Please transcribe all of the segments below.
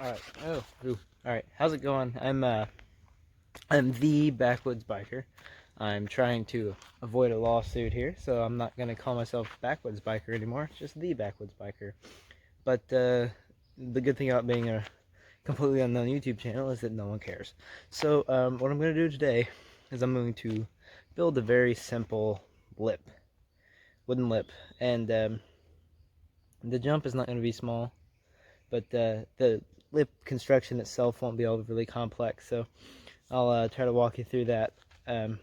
Alright. Oh, ooh. Alright. How's it going? I'm the backwoods biker. I'm trying to avoid a lawsuit here, so I'm not gonna call myself backwoods biker anymore. It's just the backwoods biker. But the good thing about being a completely unknown YouTube channel is that no one cares. So what I'm gonna do today is I'm going to build a very simple lip, wooden lip, and the jump is not going to be small, but the lip construction itself won't be overly complex. So I'll try to walk you through that and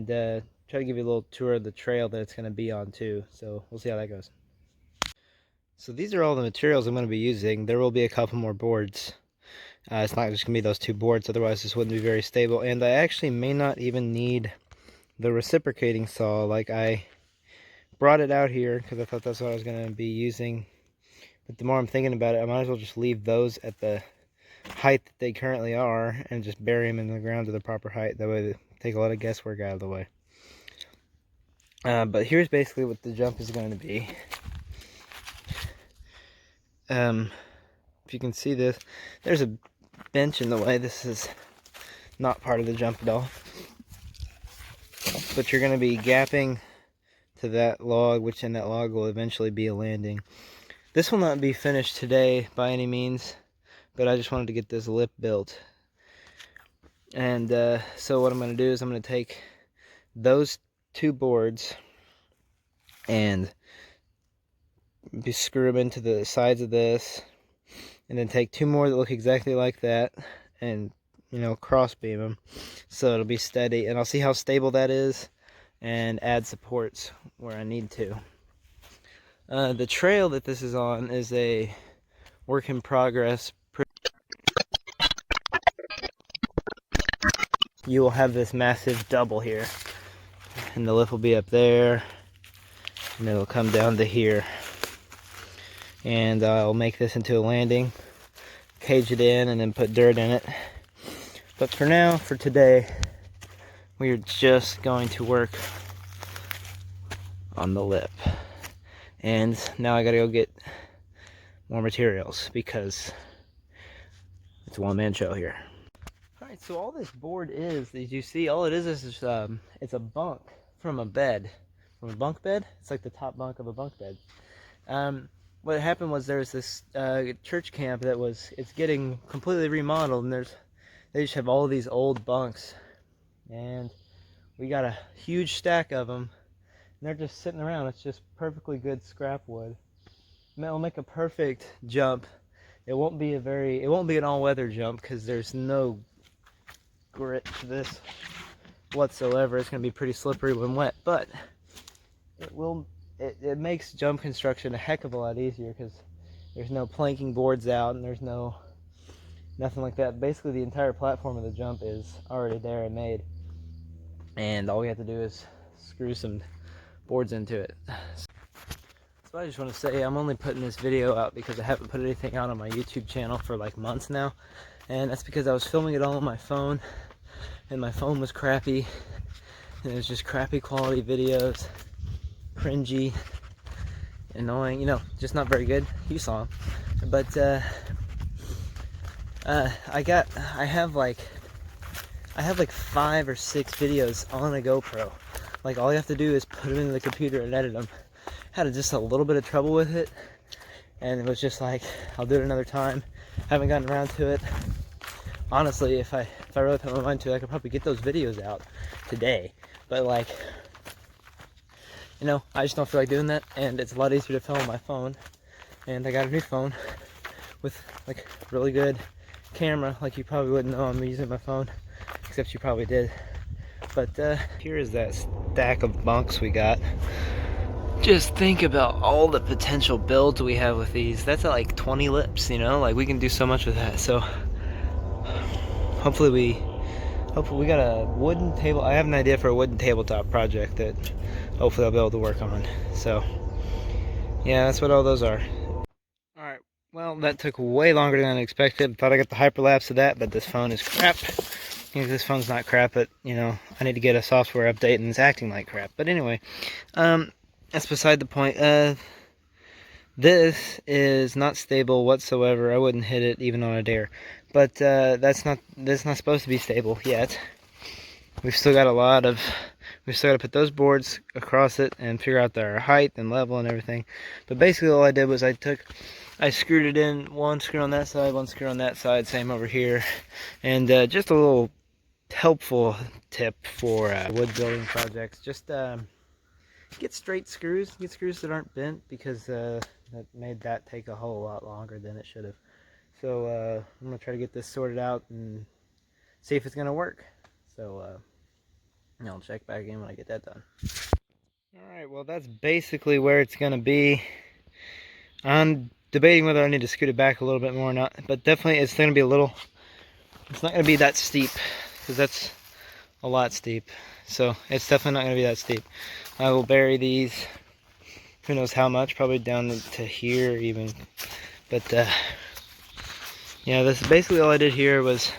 try to give you a little tour of the trail that it's going to be on too. So we'll see how that goes. So these are all the materials I'm going to be using. There will be a couple more boards. It's not just going to be those two boards, otherwise this wouldn't be very stable. And I actually may not even need the reciprocating saw. Like, I brought it out here because I thought that's what I was going to be using. But the more I'm thinking about it, I might as well just leave those at the height that they currently are and just bury them in the ground to the proper height. That way they take a lot of guesswork out of the way. But here's basically what the jump is going to be. If you can see this, there's a bench in the way. This is not part of the jump at all. But you're going to be gapping to that log, which in that log will eventually be a landing. This will not be finished today by any means, but I just wanted to get this lip built. And so what I'm going to do is I'm going to take those two boards and screw them into the sides of this, and then take two more that look exactly like that and, you know, cross beam them so it'll be steady. And I'll see how stable that is and add supports where I need to. The trail that this is on is a work in progress. You will have this massive double here, and the lip will be up there, and it'll come down to here. And I'll make this into a landing, cage it in, and then put dirt in it. But for now, for today, we are just going to work on the lip. And now I gotta go get more materials because it's a one-man show here. Alright, so all this board is, as you see, all it is it's a bunk from a bed. From a bunk bed? It's like the top bunk of a bunk bed. What happened was there was this church camp that it's getting completely remodeled, and they just have all these old bunks. And we got a huge stack of them. And they're just sitting around. It's just perfectly good scrap wood. And it'll make a perfect jump. It won't be an all-weather jump because there's no grit to this whatsoever. It's going to be pretty slippery when wet, but it makes jump construction a heck of a lot easier because there's no planking boards out and there's nothing like that. Basically, the entire platform of the jump is already there and made, and all we have to do is screw some boards into it. So I just want to say I'm only putting this video out because I haven't put anything out on my YouTube channel for like months now, and that's because I was filming it all on my phone, and my phone was crappy, and it was just crappy quality videos, cringy, annoying, you know, just not very good. You saw them. But I have like 5 or 6 videos on a GoPro. Like, all you have to do is put them into the computer and edit them. Had just a little bit of trouble with it, and it was just like, I'll do it another time. Haven't gotten around to it. Honestly, if I really put my mind to it, I could probably get those videos out today. But like, you know, I just don't feel like doing that, and it's a lot easier to film on my phone. And I got a new phone with like really good camera. Like, you probably wouldn't know I'm using my phone, except you probably did. But here is that stack of bunks we got. Just think about all the potential builds we have with these. That's at like 20 lips, you know? Like, we can do so much with that. So hopefully we got a wooden table. I have an idea for a wooden tabletop project that hopefully I'll be able to work on. So yeah, that's what all those are. Alright, well, that took way longer than I expected. Thought I got the hyperlapse of that, but this phone is crap. This phone's not crap, but, you know, I need to get a software update and it's acting like crap. But anyway, that's beside the point. This is not stable whatsoever. I wouldn't hit it even on a dare. But that's not supposed to be stable yet. We've still got to put those boards across it and figure out their height and level and everything. But basically all I did was I screwed it in, one screw on that side, one screw on that side, same over here. And just a little helpful tip for wood building projects, just get straight screws, get screws that aren't bent, because that made that take a whole lot longer than it should have. So I'm going to try to get this sorted out and see if it's going to work. So I'll check back in when I get that done. Alright, well that's basically where it's going to be. I'm debating whether I need to scoot it back a little bit more or not, but definitely it's going to be a little, it's not going to be that steep, because that's a lot steep. So it's definitely not going to be that steep. I will bury these, who knows how much, probably down to here even. But yeah, this is basically all I did here was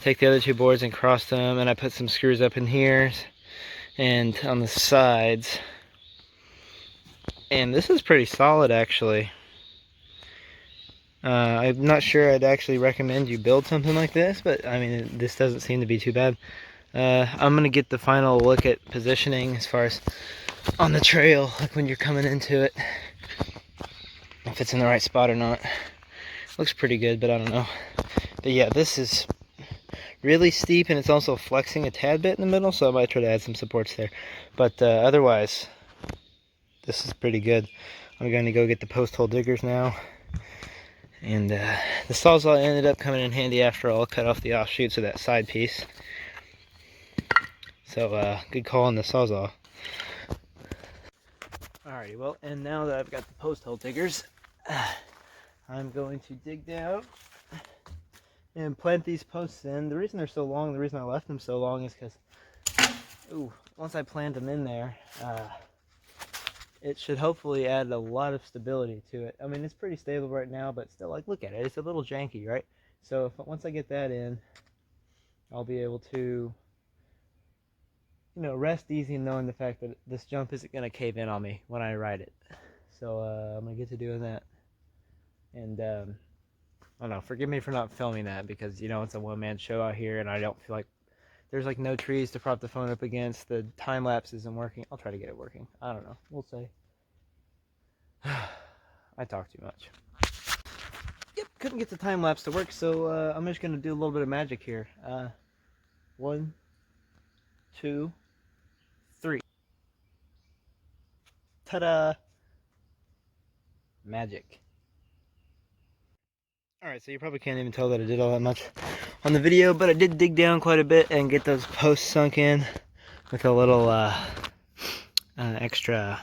take the other two boards and cross them, and I put some screws up in here and on the sides. And this is pretty solid, actually. I'm not sure I'd actually recommend you build something like this, but I mean, this doesn't seem to be too bad. I'm going to get the final look at positioning as far as on the trail, like when you're coming into it, if it's in the right spot or not. Looks pretty good, but I don't know. But yeah, this is really steep, and it's also flexing a tad bit in the middle, so I might try to add some supports there. But otherwise, this is pretty good. I'm going to go get the post hole diggers now. And the Sawzall ended up coming in handy after all. Cut off the offshoots of that side piece. So good call on the Sawzall. Alrighty, well, and now that I've got the post hole diggers, I'm going to dig down and plant these posts in. The reason they're so long, the reason I left them so long is because, once I plant them in there, it should hopefully add a lot of stability to it. I mean, it's pretty stable right now, but still, like, look at it. It's a little janky, right? So once I get that in, I'll be able to, rest easy knowing the fact that this jump isn't going to cave in on me when I ride it. So I'm going to get to doing that. And I don't know, forgive me for not filming that, because, it's a one-man show out here, and I don't feel like there's, like, no trees to prop the phone up against. The time-lapse isn't working. I'll try to get it working. I don't know. We'll see. I talk too much. Yep, couldn't get the time-lapse to work, so I'm just going to do a little bit of magic here. 1, 2, 3. Ta-da! Magic. Alright, so you probably can't even tell that I did all that much on the video, but I did dig down quite a bit and get those posts sunk in with a little extra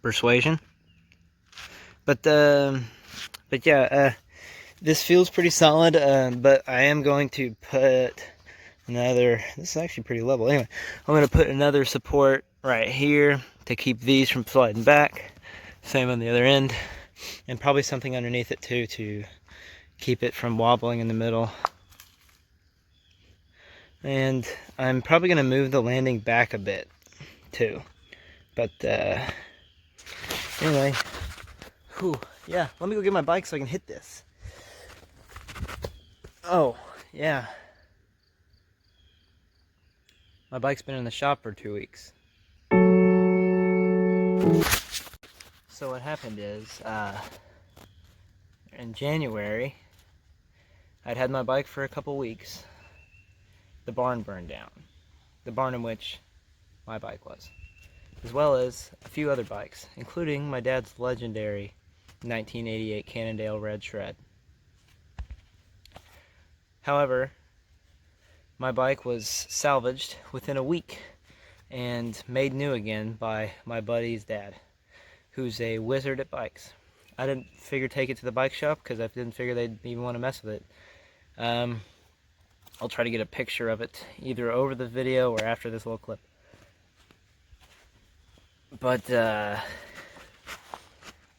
persuasion. But yeah, this feels pretty solid, but I am going to put another, this is actually pretty level. Anyway, I'm going to put another support right here to keep these from sliding back. Same on the other end. And probably something underneath it too to keep it from wobbling in the middle. And I'm probably going to move the landing back a bit too. But anyway, yeah, let me go get my bike so I can hit this. Oh, yeah. My bike's been in the shop for 2 weeks. So what happened is, in January, I'd had my bike for a couple weeks. The barn burned down. The barn in which my bike was. As well as a few other bikes, including my dad's legendary 1988 Cannondale Red Shred. However, my bike was salvaged within a week and made new again by my buddy's dad, who's a wizard at bikes. I didn't figure take it to the bike shop because I didn't figure they'd even want to mess with it. I'll try to get a picture of it either over the video or after this little clip. But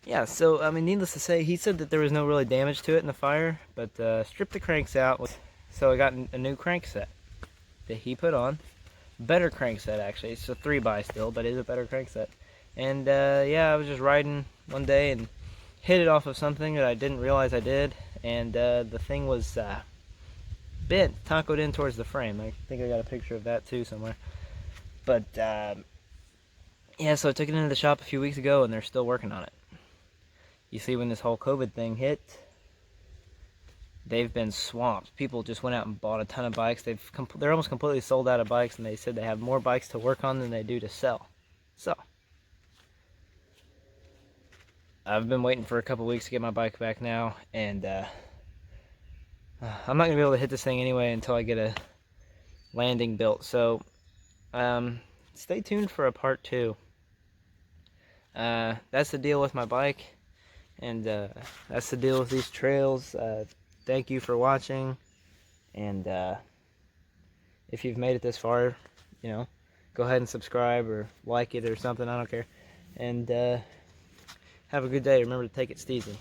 yeah, so I mean, needless to say, he said that there was no really damage to it in the fire, but stripped the cranks out. So I got a new crank set that he put on. Better crank set, actually. It's a 3x still, but it's a better crank set. And yeah, I was just riding one day and hit it off of something that I didn't realize I did, and the thing was bent, tacoed in towards the frame. I think I got a picture of that too somewhere. But yeah, so I took it into the shop a few weeks ago, and they're still working on it. You see, when this whole COVID thing hit, they've been swamped. People just went out and bought a ton of bikes. They're almost completely sold out of bikes, and they said they have more bikes to work on than they do to sell. So I've been waiting for a couple weeks to get my bike back now, and I'm not gonna be able to hit this thing anyway until I get a landing built. So stay tuned for a part 2. That's the deal with my bike, and that's the deal with these trails. Thank you for watching, and if you've made it this far, you know, go ahead and subscribe or like it or something, I don't care. And have a good day. Remember to take it steezy.